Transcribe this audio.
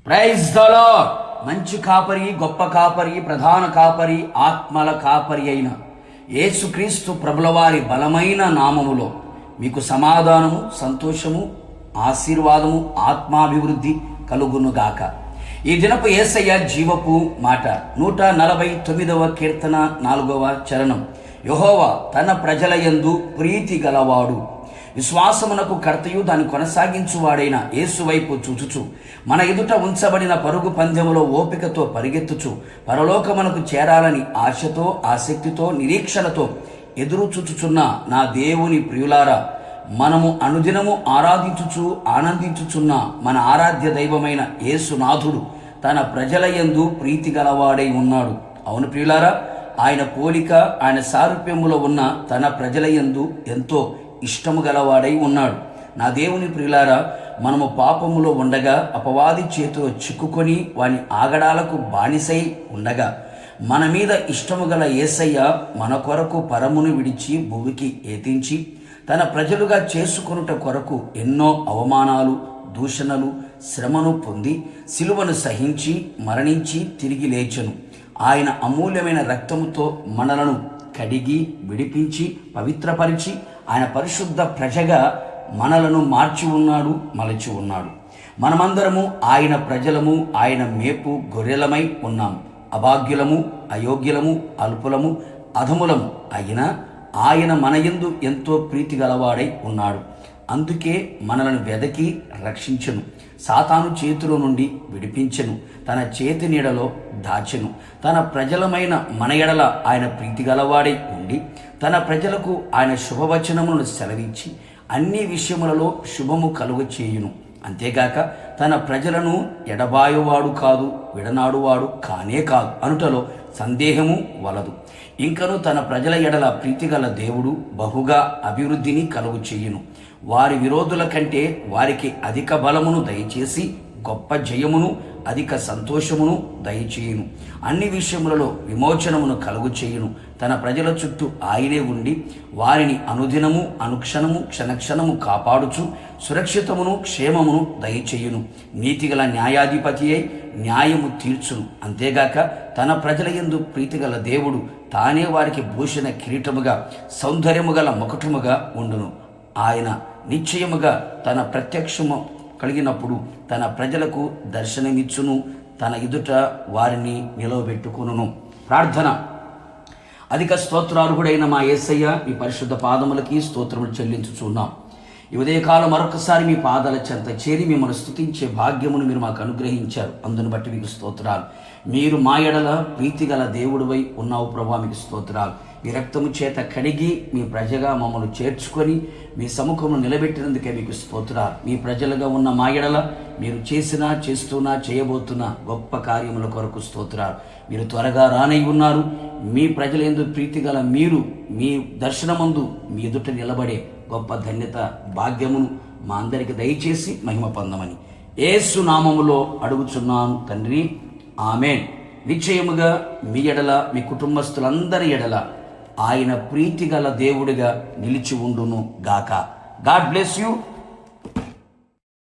Praise the lord. మంచి కాపరి, గొప్ప కాపరి, ప్రధాన కాపరి, ఆత్మల కాపరి అయిన యేసుక్రీస్తు ప్రభుల వారి బలమైన నామములో మీకు సమాధానము, సంతోషము, ఆశీర్వాదము, ఆత్మాభివృద్ధి కలుగునుగాక. ఈ దినపు యేసయ్య జీవపు మాట 149వ కీర్తన 4వ చరణం. యెహోవా తన ప్రజల యందు ప్రీతి గలవాడు, విశ్వాసమునకు కర్తయు దాన్ని కొనసాగించువాడైన యేసు వైపు చూచుచు మన ఎదుట ఉంచబడిన పరుగు పందెములో ఓపికతో పరిగెత్తుచు పరలోకమునకు చేరాలని ఆశతో, ఆసక్తితో, నిరీక్షణతో ఎదురు చూచుచున్న నా దేవుని ప్రియులారా, మనము అనుదినము ఆరాధించుచు ఆనందించుచున్న మన ఆరాధ్య దైవమైన యేసునాథుడు తన ప్రజల యందు ప్రీతి గలవాడై ఉన్నాడు. అవును ప్రియులారా, ఆయన పోలిక, ఆయన సారూప్యములో ఉన్న తన ప్రజల యందు ఎంతో ఇష్టము గలవాడై ఉన్నాడు. నా దేవుని ప్రియులారా, మనము పాపములో ఉండగా, అపవాది చేతిలో చిక్కుకొని వాని ఆగడాలకు బానిసై ఉండగా, మన మీద ఇష్టము గల యేసయ్య మన కొరకు పరమును విడిచి భూమికి ఏతించి తన ప్రజలుగా చేసుకొనుట కొరకు ఎన్నో అవమానాలు, దూషణలు, శ్రమను పొంది సిలువను సహించి మరణించి తిరిగి లేచెను. ఆయన అమూల్యమైన రక్తముతో మనలను కడిగి విడిపించి పవిత్రపరిచి ఆయన పరిశుద్ధ ప్రజగా మనలను మార్చి ఉన్నాడు, మలచి ఉన్నాడు. మనమందరము ఆయన ప్రజలము, ఆయన మేపు గొర్రెలమై ఉన్నాము. అభాగ్యులము, అయోగ్యులము, అల్పులము, అధములము అయినా ఆయన మన యందు ఎంతో ప్రీతి గలవాడై ఉన్నాడు. అందుకే మనలను వెదకి రక్షించెను, సాతాను చేతిలో నుండి విడిపించెను, తన చేతి నీడలో దాచెను. తన ప్రజలమైన మన ఎడల ఆయన ప్రీతి గలవాడై ఉండి తన ప్రజలకు ఆయన శుభవచనములను సెలవించి అన్ని విషయములలో శుభము కలుగ చేయును. అంతేగాక తన ప్రజలను ఎడబాయువాడు కాదు, విడనాడువాడు కానే కాదు అనుటలో సందేహము వలదు. ఇంకను తన ప్రజల ఎడల ప్రీతిగల దేవుడు బహుగా అభివృద్ధిని కలుగు చేయును. వారి విరోధుల కంటే వారికి అధిక బలమును దయచేసి గొప్ప జయమును, అధిక సంతోషమును దయచేయును. అన్ని విషయములలో విమోచనమును కలుగు చేయును. తన ప్రజల చుట్టూ ఆయనే ఉండి వారిని అనుదినము, అనుక్షణము, క్షణక్షణము కాపాడుచు సురక్షితమును, క్షేమమును దయచేయును. నీతిగల న్యాయాధిపతి అయి న్యాయము తీర్చును. అంతేగాక తన ప్రజల యందు ప్రీతిగల దేవుడు తానే వారికి భూషణ కిరీటముగా, సౌందర్యము గల ముకుటముగా ఉండును. ఆయన నిశ్చయముగా తన ప్రత్యక్షము కలిగినప్పుడు తన ప్రజలకు దర్శనమిచ్చును, తన ఎదుట వారిని నిలవబెట్టుకును. ప్రార్థన. అధిక స్తోత్రార్హుడైన మా యేసయ్య, మీ పరిశుద్ధ పాదములకి స్తోత్రములు చెల్లించుచున్నాం. ఈ ఉదయకాలం మరొకసారి మీ పాదాల చెంత చేరి మిమ్మల్ని స్తుతించే భాగ్యమును మీరు మాకు అనుగ్రహించారు. అందును బట్టి మీకు స్తోత్రాలు. మీరు మా ఎడల ప్రీతిగల దేవుడివై ఉన్నావు ప్రభా, మీకు స్తోత్రాలు. మీ రక్తము చేత కడిగి మీ ప్రజగా మమ్మల్ని చేర్చుకొని మీ సముఖమును నిలబెట్టినందుకే మీకు స్తోత్రాలు. మీ ప్రజలుగా ఉన్న మా ఎడల మీరు చేసినా, చేస్తున్నా, చేయబోతున్న గొప్ప కార్యముల కొరకు స్తోత్రాలు. మీరు త్వరగా రానై ఉన్నారు. మీ ప్రజలందు ప్రీతిగల మీరు మీ దర్శనమందు మీ ఎదుట నిలబడే గొప్ప ధన్యత, భాగ్యమును మా అందరికి దయచేసి మహిమ పొందమని యేసు నామములో అడుగుచున్నాను తండ్రి, ఆమేన్. నిశ్చయముగా మీ ఎడల, మీ కుటుంబస్తులందరి ఎడల ఆయన ప్రీతిగల దేవుడిగా నిలిచి ఉండును గాక. God bless you.